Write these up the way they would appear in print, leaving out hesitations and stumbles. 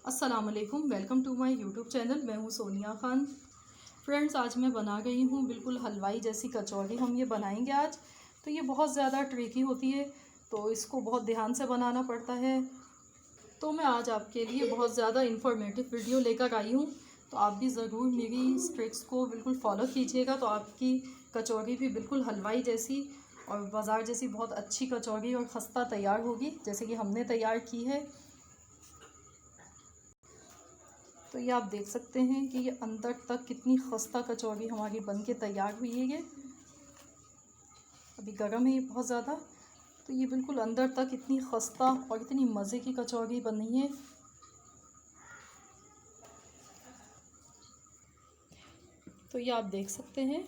अस्सलाम वालेकुम, welcome to my YouTube channel. मैं हूँ सोनिया ख़ान। फ्रेंड्स, आज मैं बना रही हूँ बिल्कुल हलवाई जैसी कचौरी। हम ये बनाएंगे आज। तो ये बहुत ज़्यादा ट्रिकी होती है, तो इसको बहुत ध्यान से बनाना पड़ता है। तो मैं आज आपके लिए बहुत ज़्यादा इन्फॉर्मेटिव वीडियो लेकर आई हूँ। तो आप भी ज़रूर मेरी इस ट्रिक्स को बिल्कुल फॉलो कीजिएगा, तो आपकी कचौरी भी बिल्कुल हलवाई जैसी और बाज़ार जैसी बहुत अच्छी कचौरी और खस्ता तैयार होगी, जैसे कि हमने तैयार की है। तो ये आप देख सकते हैं कि ये अंदर तक कितनी खस्ता कचौरी हमारी बन के तैयार हुई है। ये अभी गर्म है ये बहुत ज़्यादा। तो ये बिल्कुल अंदर तक इतनी खस्ता और इतनी मज़े की कचौरी बनी है। तो ये आप देख सकते हैं,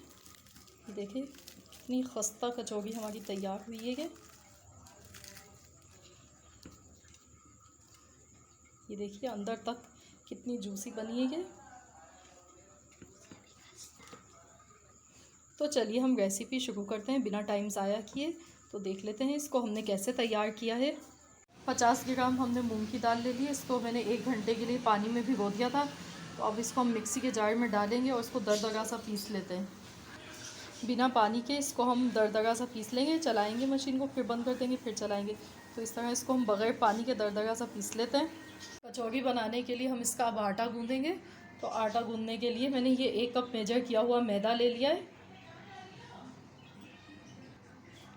देखिए कितनी खस्ता कचौरी हमारी तैयार हुई है। ये देखिए अंदर तक कितनी जूसी बनी है ये। तो चलिए हम रेसिपी शुरू करते हैं बिना टाइम ज़ाया किए। तो देख लेते हैं इसको हमने कैसे तैयार किया है। 50 ग्राम हमने मूंग की दाल ले ली। इसको मैंने 1 घंटे के लिए पानी में भिगो दिया था। तो अब इसको हम मिक्सी के जार में डालेंगे और इसको दरदरा सा पीस लेते हैं। बिना पानी के इसको हम दरदरा सा पीस लेंगे। चलाएंगे मशीन को, फिर बंद कर देंगे, फिर चलाएंगे। तो इस तरह इसको हम बग़ैर पानी के दरदरा सा पीस लेते हैं। कचौरी बनाने के लिए हम इसका अब आटा गूँधेंगे। तो आटा गूँधने के लिए मैंने ये 1 कप मेजर किया हुआ मैदा ले लिया है।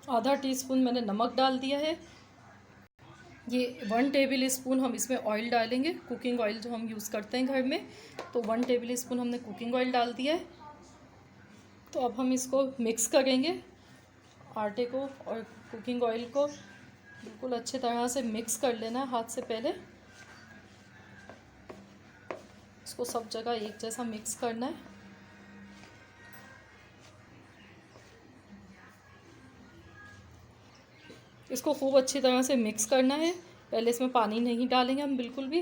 आधा टीस्पून मैंने नमक डाल दिया है। ये 1 टेबल स्पून हम इसमें ऑयल डालेंगे, कुकिंग ऑयल जो हम यूज़ करते हैं घर में। तो 1 टेबल स्पून हमने कुकिंग ऑयल डाल दिया है। तो अब हम इसको मिक्स करेंगे, आटे को और कुकिंग ऑयल को बिल्कुल अच्छे तरह से मिक्स कर लेना है हाथ से पहले। इसको सब जगह एक जैसा मिक्स करना है। इसको खूब अच्छी तरह से मिक्स करना है। पहले इसमें पानी नहीं डालेंगे हम बिल्कुल भी।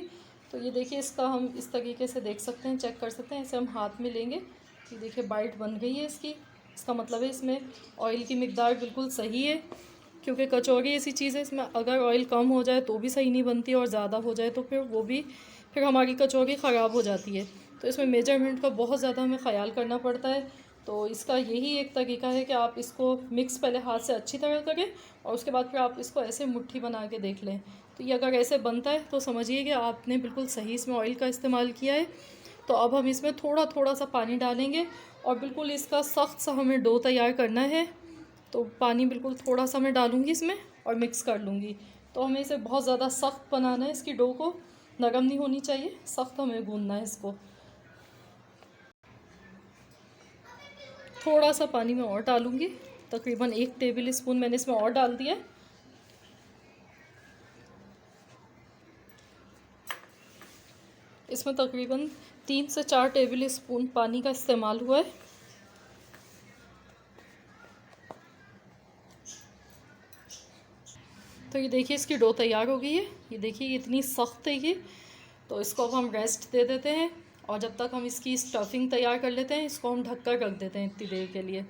तो ये देखिए इसका हम इस तरीके से देख सकते हैं, चेक कर सकते हैं। इसे हम हाथ में लेंगे, ये देखिए बाइट बन गई है इसकी। इसका मतलब है इसमें ऑयल की मिकदार बिल्कुल सही है, क्योंकि कचौरी ऐसी चीज़ है इसमें अगर ऑयल कम हो जाए तो भी सही नहीं बनती और ज़्यादा हो जाए तो फिर हमारी कचौरी ख़राब हो जाती है। तो इसमें मेजरमेंट का बहुत ज़्यादा हमें ख़याल करना पड़ता है। तो इसका यही एक तरीका है कि आप इसको मिक्स पहले हाथ से अच्छी तरह करें और उसके बाद फिर आप इसको ऐसे मुट्ठी बना के देख लें। तो ये अगर ऐसे बनता है तो समझिए कि आपने बिल्कुल सही इसमें ऑयल का इस्तेमाल किया है। तो अब हम इसमें थोड़ा थोड़ा सा पानी डालेंगे और बिल्कुल इसका सख्त सा हमें डो तैयार करना है। तो पानी बिल्कुल थोड़ा सा मैं डालूँगी इसमें और मिक्स कर लूँगी। तो हमें इसे बहुत ज़्यादा सख्त बनाना है, इसकी डो को नरम नहीं होनी चाहिए, सख्त हमें गूँधना है इसको। थोड़ा सा पानी में और डालूँगी, तकरीबन 1 टेबल स्पून मैंने इसमें और डाल दिया। इसमें तकरीबन 3 से 4 टेबल स्पून पानी का इस्तेमाल हुआ है। तो ये देखिए इसकी डो तैयार हो गई है। ये देखिए इतनी सख्त है ये। तो इसको अब हम रेस्ट दे देते हैं और जब तक हम इसकी स्टफिंग तैयार कर लेते हैं, इसको हम ढक कर रख देते हैं इतनी देर के लिए।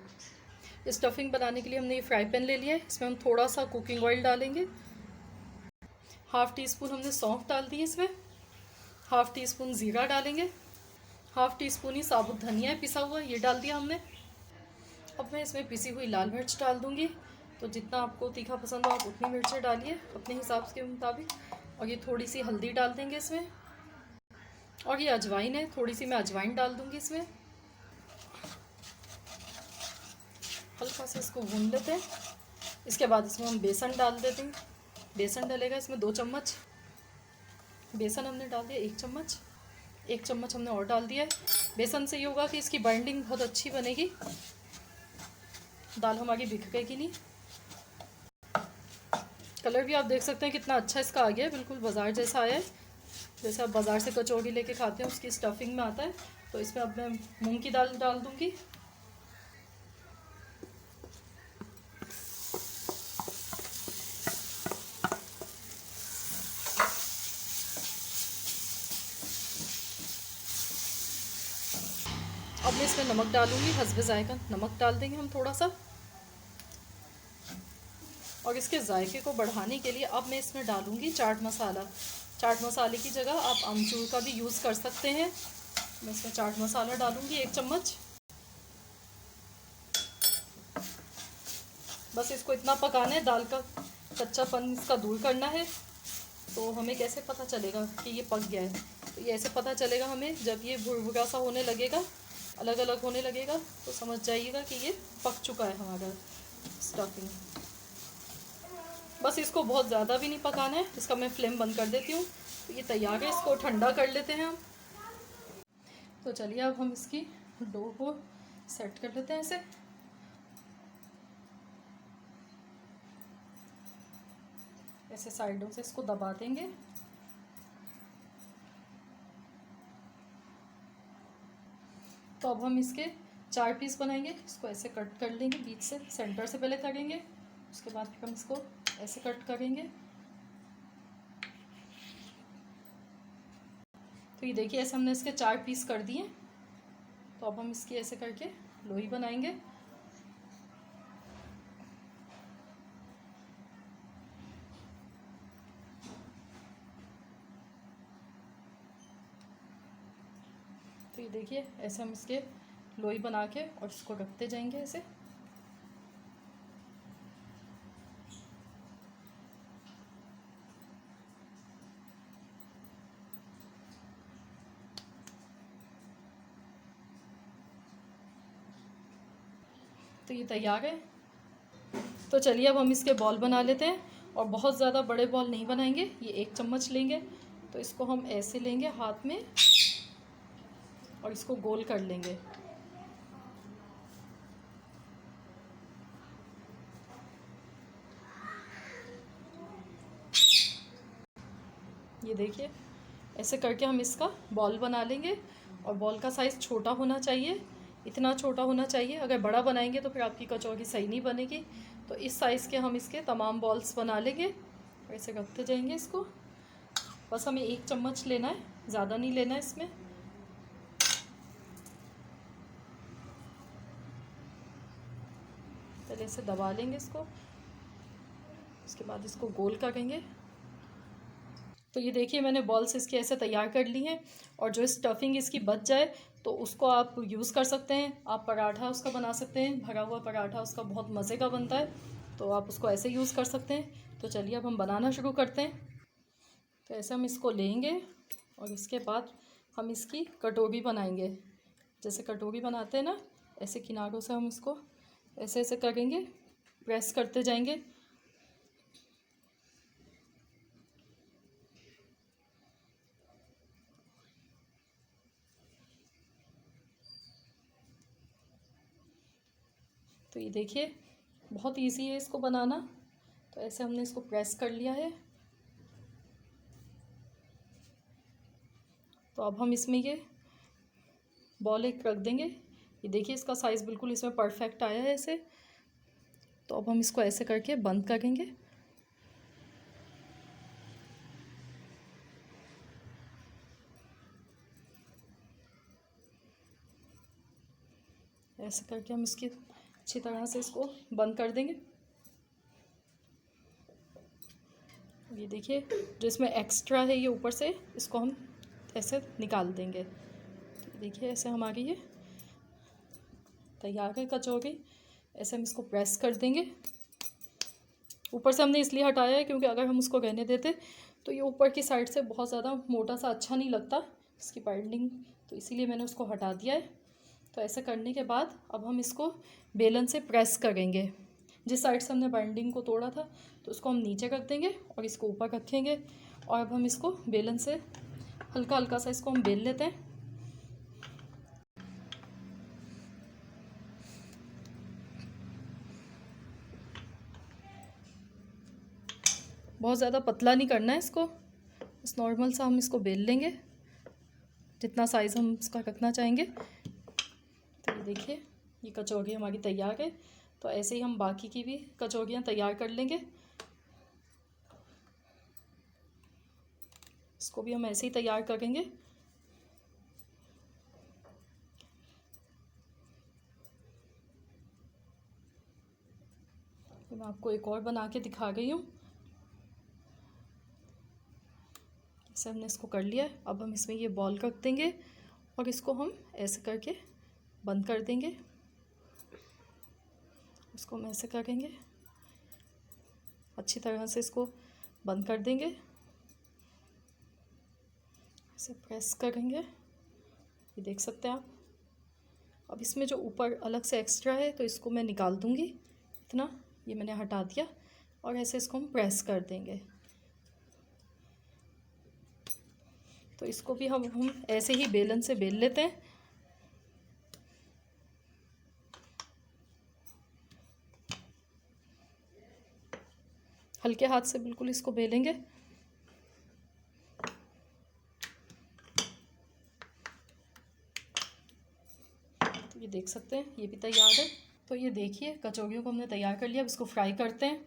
स्टफिंग बनाने के लिए हमने ये फ्राई पैन ले लिया है। इसमें हम थोड़ा सा कुकिंग ऑयल डालेंगे। हाफ़ टी स्पून हमने सौंफ डाल दी है इसमें। हाफ़ टी स्पून ज़ीरा डालेंगे। हाफ़ टी स्पून ही साबुत धनिया है पिसा हुआ, ये डाल दिया हमने। अब मैं इसमें पिसी हुई लाल मिर्च डाल दूँगी। तो जितना आपको तीखा पसंद हो आप उतनी मिर्चें डालिए अपने हिसाब के मुताबिक। और ये थोड़ी सी हल्दी डाल देंगे इसमें। और ये अजवाइन है, थोड़ी सी मैं अजवाइन डाल दूँगी इसमें। हल्का से इसको भून लेते हैं। इसके बाद इसमें हम बेसन डाल देते हैं। बेसन डलेगा इसमें 2 चम्मच। बेसन हमने डाल दिया 1 चम्मच। 1 चम्मच हमने और डाल दिया है। बेसन से ये होगा कि इसकी बाइंडिंग बहुत अच्छी बनेगी, दाल हमारी बिखरेगी नहीं। कलर भी आप देख सकते हैं कितना अच्छा इसका आ गया है, बिल्कुल बाज़ार जैसा आया है। जैसे आप बाज़ार से कचौरी लेके खाते हैं उसकी स्टफिंग में आता है। तो इसमें अब मैं मूंग की दाल डाल दूँगी। अब मैं इसमें नमक डालूँगी, हस्बे जायका नमक डाल देंगे हम थोड़ा सा। और इसके जायके को बढ़ाने के लिए अब मैं इसमें डालूँगी चाट मसाला। चाट मसाले की जगह आप अमचूर का भी यूज़ कर सकते हैं। मैं इसमें चाट मसाला डालूँगी 1 चम्मच। बस इसको इतना पकाना है, दाल का कच्चापन इसका दूर करना है। तो हमें कैसे पता चलेगा कि ये पक गया है? तो ये ऐसे पता चलेगा हमें जब ये भुरभुरा सा होने लगेगा, अलग अलग होने लगेगा, तो समझ जाइएगा कि ये पक चुका है हमारा स्टफिंग। बस इसको बहुत ज़्यादा भी नहीं पकाना है। इसका मैं फ्लेम बंद कर देती हूँ। तो ये तैयार है, इसको ठंडा कर लेते हैं हम। तो चलिए अब हम इसकी डो को सेट कर लेते हैं ऐसे। ऐसे साइडों से इसको दबा देंगे। तो अब हम इसके 4 पीस बनाएंगे। इसको ऐसे कट कर लेंगे बीच से, सेंटर से पहले करेंगे, उसके बाद फिर हम इसको ऐसे कट करेंगे। तो ये देखिए ऐसे हमने इसके 4 पीस कर दिए। तो अब हम इसकी ऐसे करके लोई बनाएंगे। तो ये देखिए ऐसे हम इसके लोई बना के और इसको रखते जाएंगे ऐसे। तो ये तैयार है। तो चलिए अब हम इसके बॉल बना लेते हैं। और बहुत ज़्यादा बड़े बॉल नहीं बनाएंगे। ये 1 चम्मच लेंगे, तो इसको हम ऐसे लेंगे हाथ में और इसको गोल कर लेंगे। ये देखिए ऐसे करके हम इसका बॉल बना लेंगे। और बॉल का साइज़ छोटा होना चाहिए, इतना छोटा होना चाहिए। अगर बड़ा बनाएंगे तो फिर आपकी कचौरी सही नहीं बनेगी। तो इस साइज़ के हम इसके तमाम बॉल्स बना लेंगे। ऐसे रखते जाएंगे इसको। बस हमें 1 चम्मच लेना है, ज़्यादा नहीं लेना है इसमें। पहले इसे दबा लेंगे इसको, उसके बाद इसको गोल करेंगे। तो ये देखिए मैंने बॉल्स इसकी ऐसे तैयार कर ली हैं। और जो स्टफिंग इसकी बच जाए तो उसको आप यूज़ कर सकते हैं। आप पराठा उसका बना सकते हैं, भरा हुआ पराठा उसका बहुत मज़े का बनता है। तो आप उसको ऐसे यूज़ कर सकते हैं। तो चलिए अब हम बनाना शुरू करते हैं। तो ऐसे हम इसको लेंगे और इसके बाद हम इसकी कटोरी बनाएंगे। जैसे कटोरी बनाते हैं ना, ऐसे किनारों से हम इसको ऐसे ऐसे करेंगे, प्रेस करते जाएंगे। तो ये देखिए बहुत इजी है इसको बनाना। तो ऐसे हमने इसको प्रेस कर लिया है। तो अब हम इसमें ये बॉल एक रख देंगे। ये देखिए इसका साइज़ बिल्कुल इसमें परफेक्ट आया है ऐसे। तो अब हम इसको ऐसे करके बंद करेंगे। ऐसे करके हम इसकी अच्छी तरह से इसको बंद कर देंगे। ये देखिए जो इसमें एक्स्ट्रा है ये ऊपर से इसको हम ऐसे निकाल देंगे। तो देखिए ऐसे हमारी ये तैयार है कचौरी। ऐसे हम इसको प्रेस कर देंगे। ऊपर से हमने इसलिए हटाया है क्योंकि अगर हम उसको रहने देते तो ये ऊपर की साइड से बहुत ज़्यादा मोटा सा अच्छा नहीं लगता इसकी बाइंडिंग। तो इसीलिए मैंने उसको हटा दिया है। तो ऐसे करने के बाद अब हम इसको बेलन से प्रेस करेंगे। जिस साइड से हमने बाइंडिंग को तोड़ा था तो उसको हम नीचे रख देंगे और इसको ऊपर रखेंगे। और अब हम इसको बेलन से हल्का हल्का सा इसको हम बेल लेते हैं। बहुत ज़्यादा पतला नहीं करना है इसको, बस नॉर्मल सा हम इसको बेल लेंगे जितना साइज़ हम इसका रखना चाहेंगे। तो ये देखिए ये कचौरी हमारी तैयार है। तो ऐसे ही हम बाकी की भी कचौरियाँ तैयार कर लेंगे। इसको भी हम ऐसे ही तैयार करेंगे। मैं आपको एक और बना के दिखा गई हूँ। ऐसे हमने इसको कर लिया है। अब हम इसमें ये बॉल रख देंगे और इसको हम ऐसे करके बंद कर देंगे। इसको हम ऐसे करेंगे, अच्छी तरह से इसको बंद कर देंगे, ऐसे प्रेस करेंगे, ये देख सकते हैं आप। अब इसमें जो ऊपर अलग से एक्स्ट्रा है तो इसको मैं निकाल दूंगी, इतना ये मैंने हटा दिया, और ऐसे इसको हम प्रेस कर देंगे। तो इसको भी हम ऐसे ही बेलन से बेल लेते हैं। हल्के हाथ से बिल्कुल इसको बेलेंगे। तो ये देख सकते हैं ये भी तैयार है। तो ये देखिए कचौड़ियों को हमने तैयार कर लिया। अब इसको फ्राई करते हैं।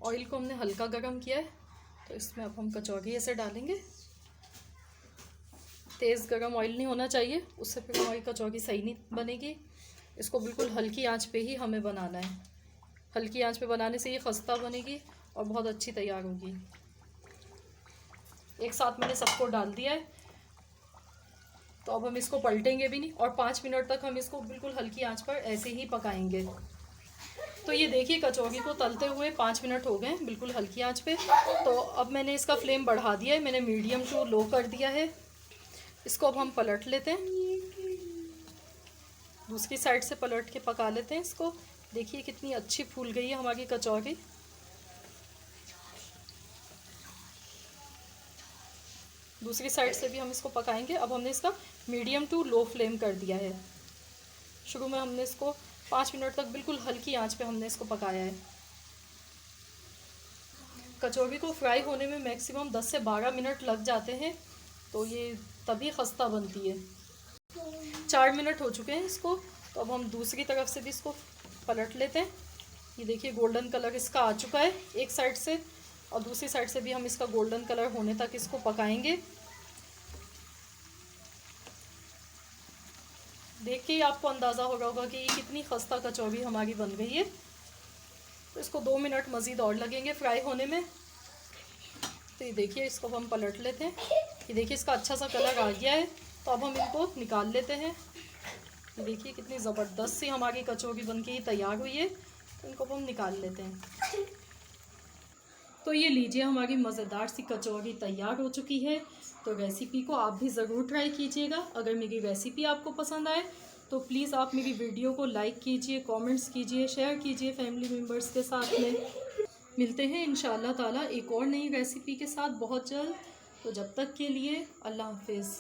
ऑयल को हमने हल्का गरम किया है, तो इसमें अब हम कचौड़ी ऐसे डालेंगे। तेज़ गरम ऑयल नहीं होना चाहिए, उससे फिर हमारी कचौड़ी सही नहीं बनेगी। इसको बिल्कुल हल्की आंच पे ही हमें बनाना है। हल्की आंच पे बनाने से ये खस्ता बनेगी और बहुत अच्छी तैयार होगी। एक साथ मैंने सबको डाल दिया है, तो अब हम इसको पलटेंगे भी नहीं और 5 मिनट तक हम इसको बिल्कुल हल्की आंच पर ऐसे ही पकाएंगे। तो ये देखिए कचौड़ी को तलते हुए 5 मिनट हो गए बिल्कुल हल्की आंच पे। तो अब मैंने इसका फ्लेम बढ़ा दिया है, मैंने मीडियम टू लो कर दिया है। इसको अब हम पलट लेते हैं, दूसरी साइड से पलट के पका लेते हैं इसको। देखिए कितनी अच्छी फूल गई है हमारी कचौड़ी। दूसरी साइड से भी हम इसको पकाएंगे। अब हमने इसका मीडियम टू लो फ्लेम कर दिया है। शुरू में हमने इसको 5 मिनट तक बिल्कुल हल्की आंच पे हमने इसको पकाया है। कचौड़ी को फ्राई होने में मैक्सिमम 10 से 12 मिनट लग जाते हैं, तो ये तभी खस्ता बनती है। 4 मिनट हो चुके हैं इसको, तो अब हम दूसरी तरफ से भी इसको पलट लेते हैं। ये देखिए गोल्डन कलर इसका आ चुका है एक साइड से, और दूसरी साइड से भी हम इसका गोल्डन कलर होने तक इसको पकाएंगे। देख के ही आपको अंदाज़ा हो रहा होगा कि ये कितनी खस्ता कचौड़ी हमारी बन गई है। तो इसको 2 मिनट मज़ीद और लगेंगे फ्राई होने में। तो ये देखिए इसको हम पलट लेते हैं। ये देखिए इसका अच्छा सा कलर आ गया है, तो अब हम इनको निकाल लेते हैं। ये देखिए कितनी ज़बरदस्त सी हमारी कचौड़ी बन के ही तैयार हुई है। तो इनको हम निकाल लेते हैं। तो ये लीजिए हमारी मज़ेदार सी कचौड़ी तैयार हो चुकी है। तो रेसिपी को आप भी ज़रूर ट्राई कीजिएगा। अगर मेरी रेसिपी आपको पसंद आए तो प्लीज़ आप मेरी वीडियो को लाइक कीजिए, कमेंट्स कीजिए, शेयर कीजिए फैमिली मेम्बर्स के साथ में। मिलते हैं इंशाअल्लाह ताला एक और नई रेसिपी के साथ बहुत जल्द। तो जब तक के लिए अल्लाह हाफिज़।